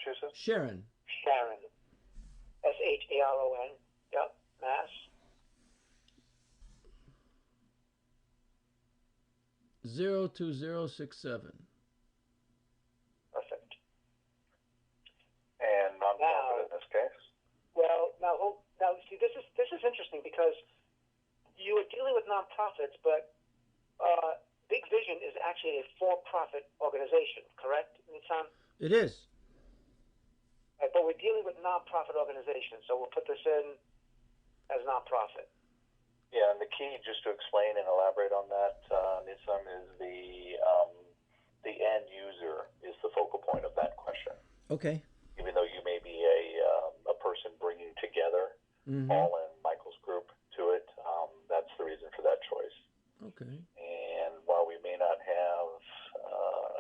Massachusetts? Sharon. Sharon. Sharon. Yep, Mass. 02067. Perfect. And nonprofit in this case? Well, now see, this is interesting because you are dealing with nonprofits, but Big Vision is actually a for-profit organization, correct, Nissan? It is. Right, but we're dealing with nonprofit organizations, so we'll put this in as nonprofit. Yeah, and the key, just to explain and elaborate on that, Nisam, is the end user is the focal point of that question. Okay. Even though you may be a person bringing together Paul and Michael's group to it, that's the reason for that choice. Okay. And while we may not have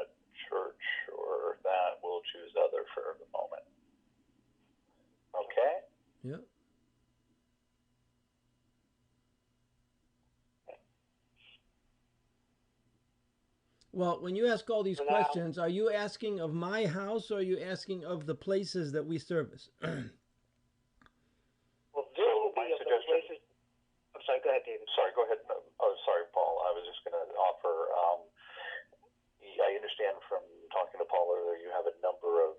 a church or that, we'll choose other for the moment. Okay? Yep. Well, when you ask all these questions, are you asking of my house or are you asking of the places that we service? Well, this will be of the places. I'm sorry, go ahead, David. Sorry, go ahead. Oh, sorry, Paul. I was just going to offer, I understand from talking to Paul earlier, you have a number of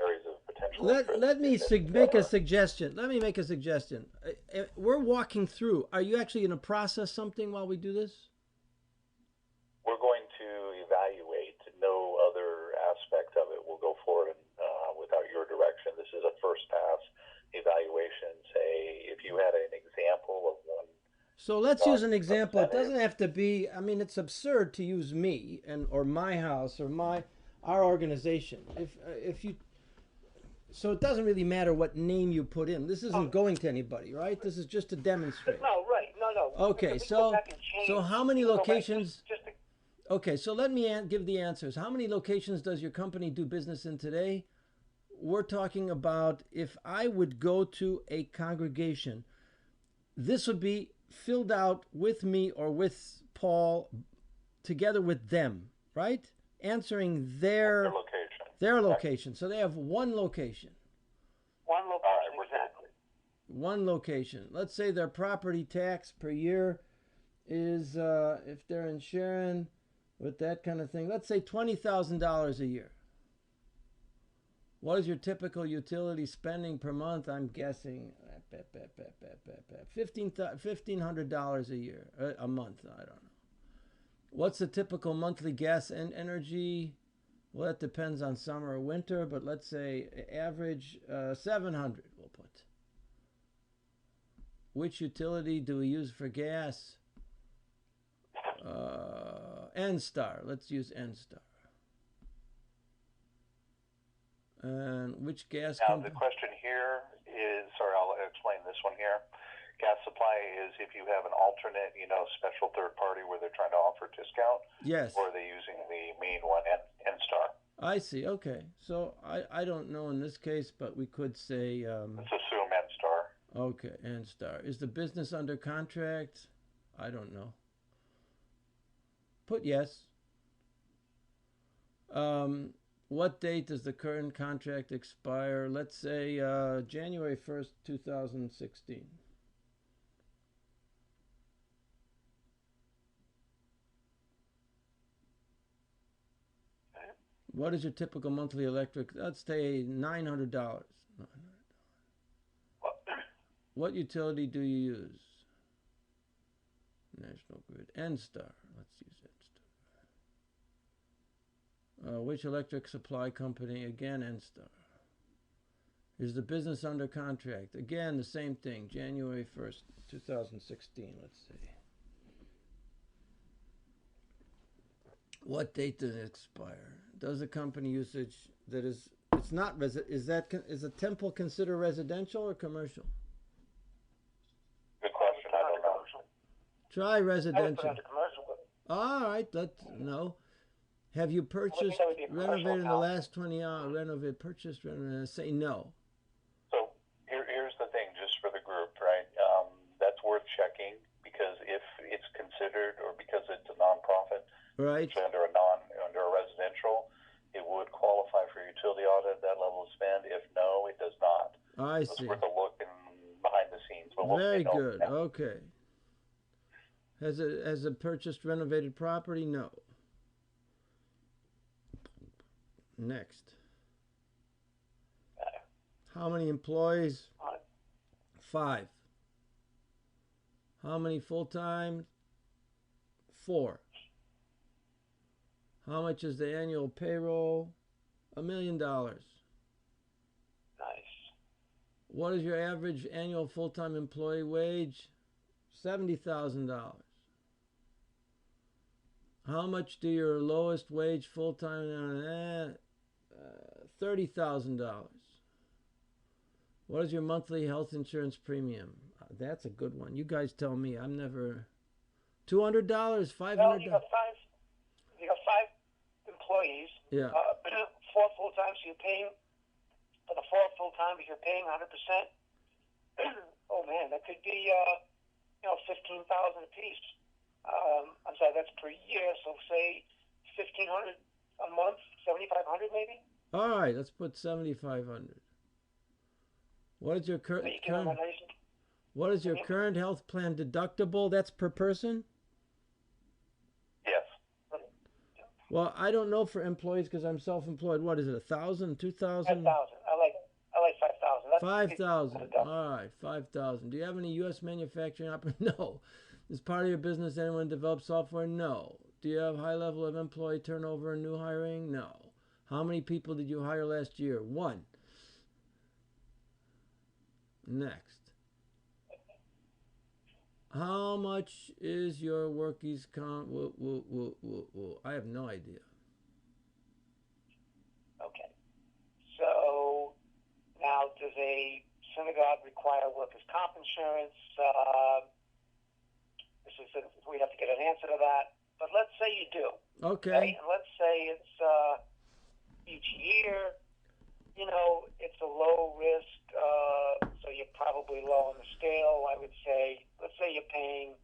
areas of potential interest. Let me make a suggestion. Let me make a suggestion. We're walking through. Are you actually going to process something while we do this? We're going to evaluate. No other aspect of it will go forward without your direction. This is a first pass evaluation. Say, if you had an example of one. So let's use an example. It doesn't have to be. I mean, it's absurd to use me or my house or our organization. If you. So it doesn't really matter what name you put in. This isn't going to anybody, right? This is just to demonstrate. No, right. No. Okay, so how many locations? Okay, so let me give the answers. How many locations does your company do business in today? We're talking about if I would go to a congregation, this would be filled out with me or with Paul together with them, right? Answering their location. So they have one location. One location, exactly. One location. Let's say their property tax per year is, if they're in Sharon, with that kind of thing, let's say $20,000 a year. What is your typical utility spending per month? I'm guessing $1,500 a year, a month. I don't know. What's the typical monthly gas and energy? Well, that depends on summer or winter, but let's say average 700. We'll put. Which utility do we use for gas? N-Star. Let's use N-Star. And which gas company? Now, the question here is, sorry, I'll explain this one here. Gas supply is if you have an alternate, special third party where they're trying to offer a discount. Yes. Or are they using the main one, N-Star? I see. Okay. So I don't know in this case, but we could say... Let's assume N-Star. Okay, N-Star. Is the business under contract? I don't know. Put yes. What date does the current contract expire? Let's say January 1st, 2016. What is your typical monthly electric? Let's say $900. What utility do you use? National Grid. N-Star. Let's use N-Star. Which electric supply company? Again, N-Star. Is the business under contract? Again, the same thing. January 1st, 2016. Let's see. What date does it expire? Does the company usage that is, it's not, is a temple considered residential or commercial? Good question. I don't know. Try residential. Commercial. All right, no. Have you purchased, renovated in the last 20 hours? Purchased, renovated? Say no. So here's the thing, just for the group, right? That's worth checking because if it's considered or because it's a nonprofit, right, under a residential, it would qualify for utility audit at that I it's see. worth a look and behind the scenes. But Very good. Okay. Has it purchased renovated property? No. Next. How many employees? 5. How many full-time? 4. How much is the annual payroll? $1 million. Nice. What is your average annual full-time employee wage? $70,000. How much do your lowest wage full-time? $30,000. What is your monthly health insurance premium? That's a good one. You guys tell me. I'm never. $200, $500. Well, you got 5 employees. Yeah. 4 full time, so you're paying for the 4 full time. If you're paying 100%, oh man, that could be 15,000 a piece. I'm sorry, that's per year. So say 1,500 a month, 7,500 maybe. All right, let's put 7,500. What is your current health plan deductible? That's per person? Yes. Well, I don't know for employees because I'm self-employed. What is it? 1,000, 2,000? 5,000. I like 5,000. 5,000. All right, 5,000. Do you have any U.S. manufacturing operations? No. Is part of your business anyone develop software? No. Do you have high level of employee turnover and new hiring? No. How many people did you hire last year? 1. Next. How much is your workies comp? I have no idea. Okay. So now, does a synagogue require workers' comp insurance? We have to get an answer to that. But let's say you do. Okay. And let's say it's each year. It's a low risk, so you're probably low on the scale. I would say, let's say you're paying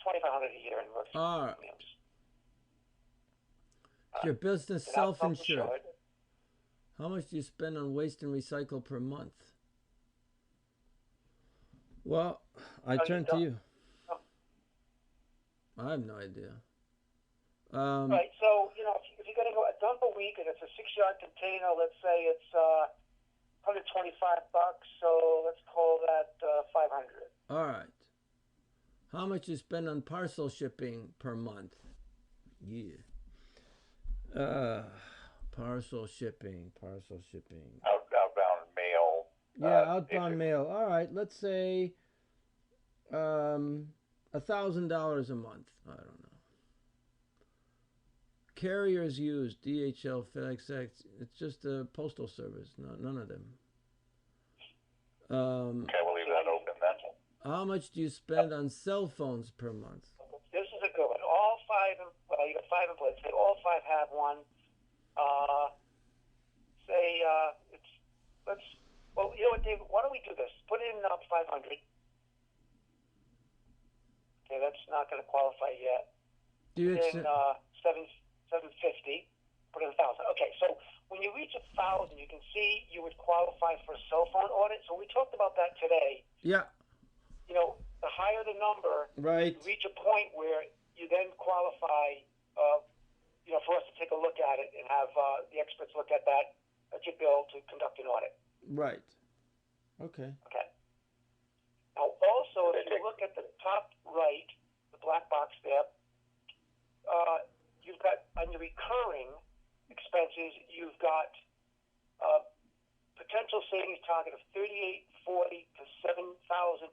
$2,500 a year in workers' premiums. Is your business self-insured? How much do you spend on waste and recycle per month? Well, I turn to you. I have no idea. Right. So if you're going to go a dump a week and it's a 6-yard container, let's say it's $125. So let's call that $500. All right. How much you spend on parcel shipping per month? Yeah. Parcel shipping. Outbound mail. Yeah, outbound mail. All right. Let's say $1,000 a month. I don't know. Carriers used DHL, FedEx. It's just a postal service. No, none of them. Okay, we'll leave that open then. How much do you spend on cell phones per month? This is a good one. All 5. Well, you got 5 employees. Say all 5 have one. Well, you know what, David? Why don't we do this? Put in 500. Okay, that's not going to qualify yet. Do you accept 750? Put in 1,000. Okay, so when you reach 1,000, you can see you would qualify for a cell phone audit. So we talked about that today. Yeah. The higher the number, right, you reach a point where you then qualify. For us to take a look at it and have the experts look at that at your bill to conduct an audit. Right. Okay. Okay. Now, also, if you look at the top right, the black box there, you've got under recurring expenses, you've got potential savings target of $3,840 to $7,080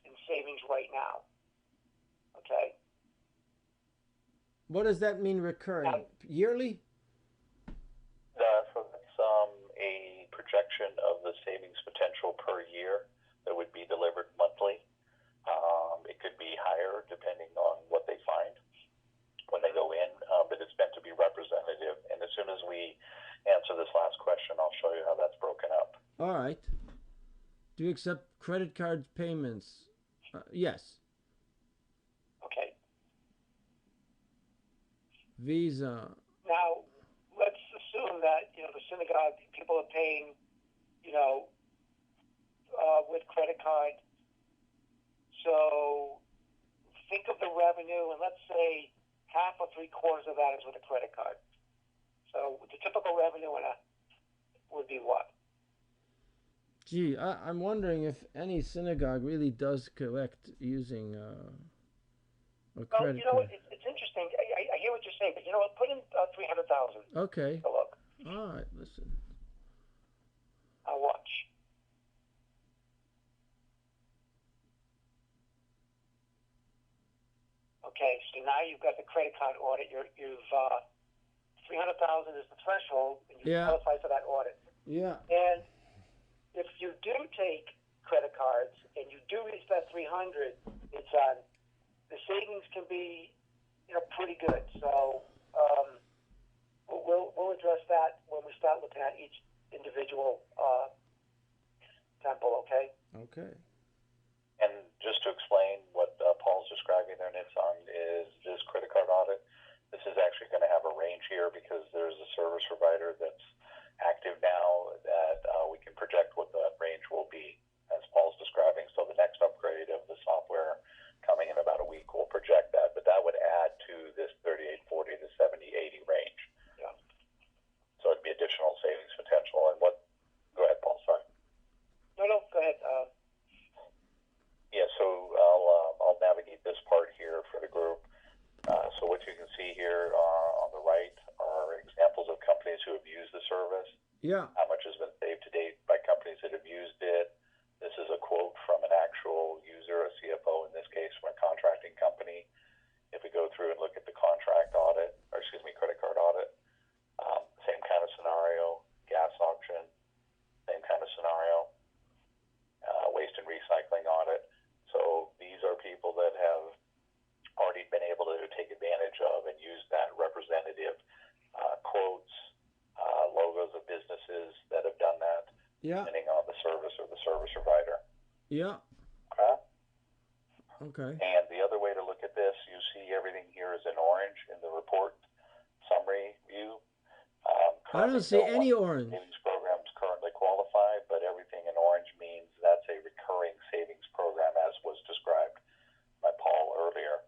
in savings right now. Okay. What does that mean, recurring? Yearly? So that's a projection of the savings potential per year that would be delivered monthly. It could be higher depending on what they find when they go in, but it's meant to be representative. And as soon as we answer this last question, I'll show you how that's broken up. All right. Do you accept credit card payments? Yes. Okay. Visa. Now, let's assume that the synagogue people are paying you know, with credit card. So think of the revenue, and let's say half or 3/4 of that is with a credit card. So the typical revenue would be what? Gee, I'm wondering if any synagogue really does collect using a credit card. Card. It's interesting. I hear what you're saying, but what? Put in 300,000. Okay. Look. All right. Listen. I'll watch. Okay, so now you've got the credit card audit. You've 300,000 is the threshold, and you qualify for that audit. Yeah. And if you do take credit cards and you do reach that 300, it's the savings can be pretty good. So we'll address that when we start looking at each individual temple. Okay. Okay. And just to explain what Paul's describing there, Nitzan, is this credit card audit. This is actually going to have a range here because there's a service provider that's active now that we can project what that range will be, as Paul's describing. So the next upgrade of the software coming in about a week will project that, but that would add to this 3840 to 7080 range. Yeah. So it'd be additional savings potential. And go ahead, Paul, sorry. No, go ahead. Yeah, so I'll navigate this part here for the group. So what you can see here on the right are examples of companies who have used the service. Yeah. How much has been saved to date by companies that have used it. This is a quote from an actual user, a CFO in this case, from a contracting company. If we go through and look at the contract audit, credit card audit, same kind of scenario, gas auction, same kind of scenario, waste and recycling audit. So these are people that have already been able to take advantage of and use that representative quotes, logos of businesses that have done that, depending on the service or the service provider. Yeah. Okay. Okay. And the other way to look at this, you see everything here is in orange in the report summary view. I don't see any orange. Savings programs currently qualified, but everything in orange means that's a recurring savings program, as was described by Paul earlier.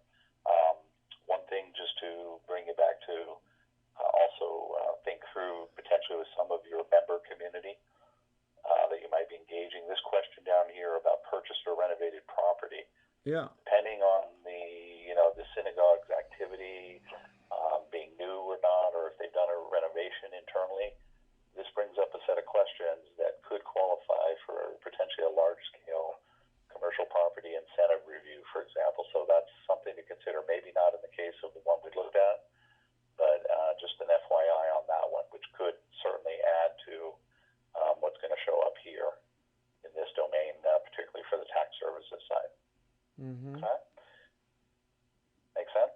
One thing just to bring you back to also think through potentially with some of your member community that you might be engaging. This question down here about purchased or renovated property. Yeah. Depending on the synagogue's activity, being new or not, or if they've done a renovation internally, this brings up a set of questions that could qualify for potentially a large-scale commercial property incentive review, for example. So that's something to consider. Maybe not in the case of the one we looked at, but just an FYI on that one, which could certainly add to what's going to show up here in this domain, particularly for the tax services side. Mm-hmm. Okay. Make sense?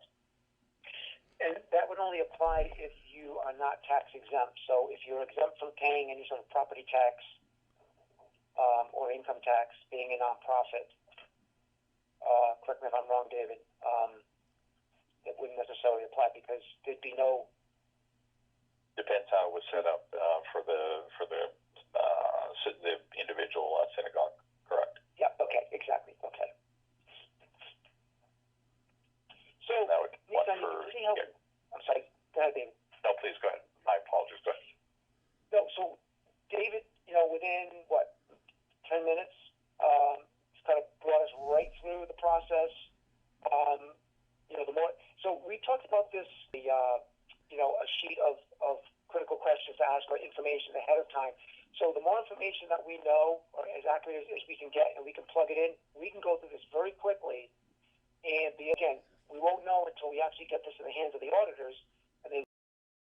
And that would only apply if you are not tax exempt. So if you're exempt from paying any sort of property tax or income tax, being a nonprofit, correct me if I'm wrong, David, it wouldn't necessarily apply because there'd be no. Depends how it was set up for the individual synagogue. Correct. Yeah. Okay. Exactly. Okay. So that would Nitzan, you can see how. Yeah. I'm sorry. Go ahead, David. No, please go ahead. My apologies. Go ahead. No. So David, within 10 minutes, he's kind of brought us right through the process. The more. So we talked about this. A sheet of critical questions to ask or information ahead of time. So the more information that we know, or as accurate as we can get, and we can plug it in, we can go through this very quickly. And again, we won't know until we actually get this in the hands of the auditors.